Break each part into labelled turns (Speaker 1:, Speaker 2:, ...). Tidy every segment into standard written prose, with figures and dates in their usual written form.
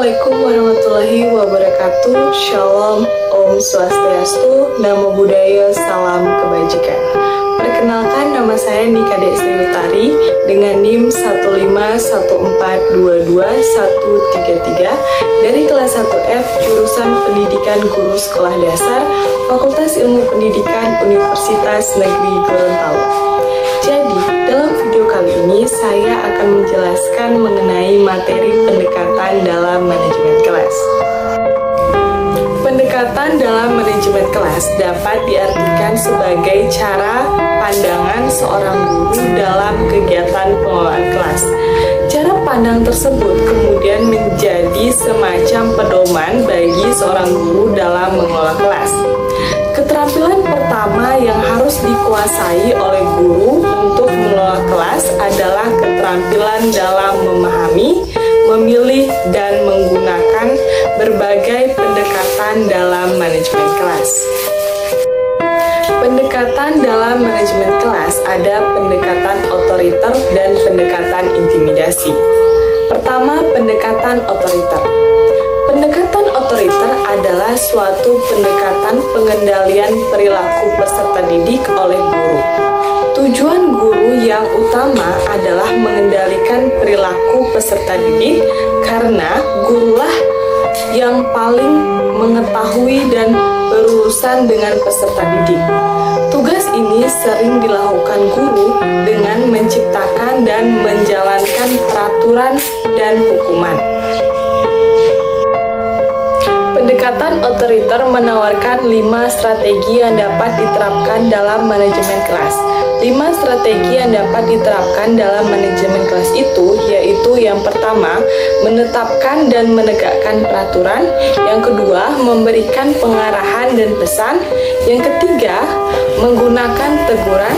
Speaker 1: Assalamualaikum warahmatullahi wabarakatuh. Shalom, Om Swastiastu, Namo Buddhaya, Salam Kebajikan. Perkenalkan, nama saya Nika Desri Utari dengan NIM 151422133 dari kelas 1F jurusan Pendidikan Guru Sekolah Dasar Fakultas Ilmu Pendidikan Universitas Negeri Gorontalo. Jadi, dalam video kali ini saya akan menjelaskan mengenai materi pendekatan dalam manajemen kelas. Pendekatan dalam manajemen kelas dapat diartikan sebagai cara pandangan seorang guru dalam kegiatan pengelolaan kelas. Cara pandang tersebut kemudian menjadi semacam pedoman bagi seorang guru dalam mengelola kelas. Keterampilan pertama yang harus dikuasai oleh guru untuk mengelola kelas adalah keterampilan dalam memahami, memilih, dan menggunakan berbagai pendekatan dalam manajemen kelas. Pendekatan dalam manajemen kelas ada pendekatan otoriter dan pendekatan intimidasi. Pertama, pendekatan otoriter. Pendekatan otoriter adalah suatu pendekatan pengendalian perilaku peserta didik oleh guru. Tujuan guru yang utama adalah mengendalikan perilaku peserta didik karena gurulah yang paling mengetahui dan berurusan dengan peserta didik. Tugas ini sering dilakukan guru dengan menciptakan dan menjalankan peraturan dan hukuman. Pendekatan otoriter menawarkan 5 strategi yang dapat diterapkan dalam manajemen kelas. 5 strategi yang dapat diterapkan dalam manajemen kelas itu yaitu yang pertama, menetapkan dan menegakkan peraturan. Yang kedua, memberikan pengarahan dan pesan. Yang ketiga, menggunakan teguran.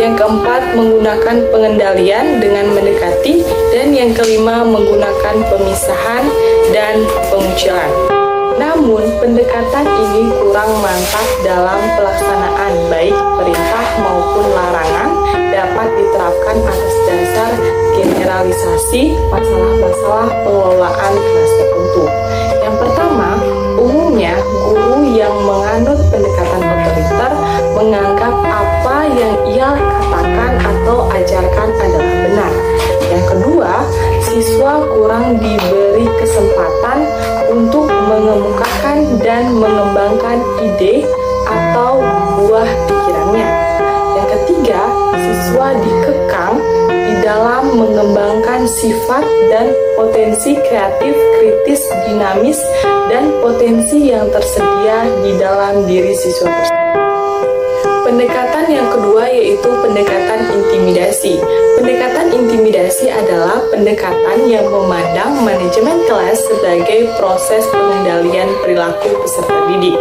Speaker 1: Yang keempat, menggunakan pengendalian dengan mendekati. Dan yang kelima, menggunakan pemisahan dan pengucilan. Namun, pendekatan ini kurang mantap dalam pelaksanaan, baik perintah maupun larangan dapat diterapkan atas dasar generalisasi masalah-masalah pengelolaan kelas tertentu. Yang pertama, umumnya guru yang menganut pendekatan otoriter menganggap apa yang ia katakan atau ajarkan adalah benar. Yang kedua, siswa kurang diberi kesempatan untuk mengemukakan dan mengembangkan ide atau buah pikirannya. Yang ketiga, siswa dikekang di dalam mengembangkan sifat dan potensi kreatif, kritis, dinamis, dan potensi yang tersedia di dalam diri siswa tersebut. Pendekatan yang kedua yaitu pendekatan intimidasi. Pendekatan intimidasi adalah pendekatan yang memandang manajemen kelas sebagai proses pengendalian perilaku peserta didik.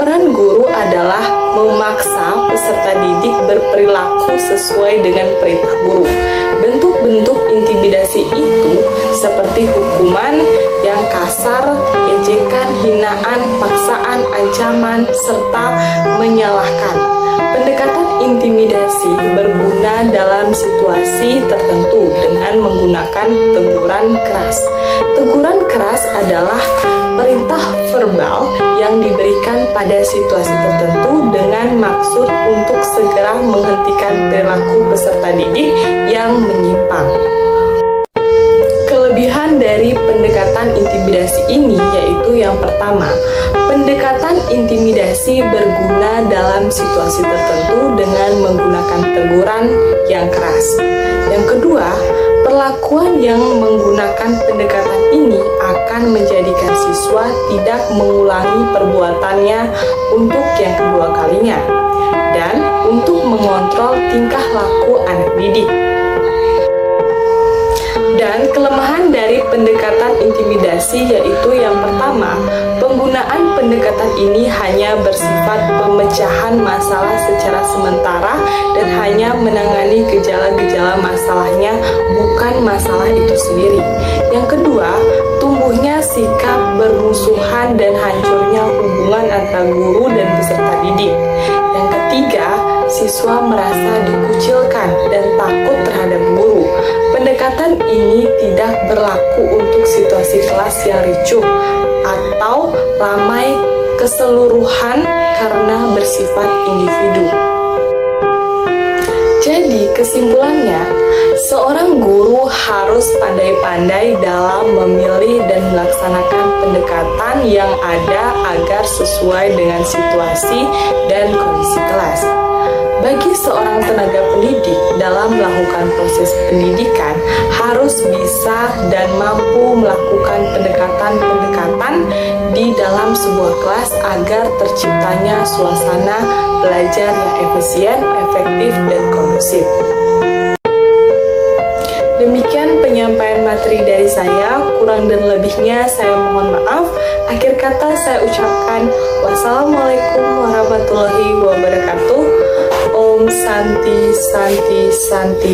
Speaker 1: Peran guru adalah memaksa peserta didik berperilaku sesuai dengan perintah guru. Bentuk-bentuk intimidasi itu seperti hukuman yang kasar, ejekan, hinaan, paksaan, ancaman, serta menyalahkan. Pendekatan intimidasi berguna dalam situasi tertentu dengan menggunakan teguran keras. Teguran keras adalah perintah verbal yang diberikan pada situasi tertentu dengan maksud untuk segera menghentikan perilaku peserta didik yang menyimpang. Kelebihan dari pendekatan intimidasi ini yaitu yang pertama, pendekatan intimidasi berguna dalam situasi tertentu dengan menggunakan teguran yang keras. Yang kedua, perlakuan yang menggunakan pendekatan ini akan menjadikan siswa tidak mengulangi perbuatannya untuk yang kedua kalinya dan untuk mengontrol tingkah laku anak didik. Dan kelemahan dari pendekatan intimidasi yaitu yang pertama, penggunaan pendekatan ini hanya bersifat pemecahan masalah secara sementara dan hanya menangani gejala-gejala masalahnya, bukan masalah itu sendiri. Yang kedua, tumbuhnya sikap bermusuhan dan hancurnya hubungan antara guru dan peserta didik. Yang ketiga, siswa merasa dikucilkan dan takut terhadap guru. Pendekatan ini tidak berlaku untuk situasi kelas yang ricuh atau ramai keseluruhan karena bersifat individu. Jadi kesimpulannya, seorang guru harus pandai-pandai dalam memilih dan melaksanakan pendekatan yang ada agar sesuai dengan situasi dan kondisi kelas. Bagi seorang tenaga pendidik dalam melakukan proses pendidikan harus bisa dan mampu melakukan pendekatan-pendekatan di dalam sebuah kelas agar terciptanya suasana belajar yang efisien, efektif, dan kondusif. Demikian penyampaian materi dari saya, kurang dan lebihnya saya mohon maaf. Akhir kata saya ucapkan wassalamualaikum warahmatullahi wabarakatuh. Om Santi Santi Santi.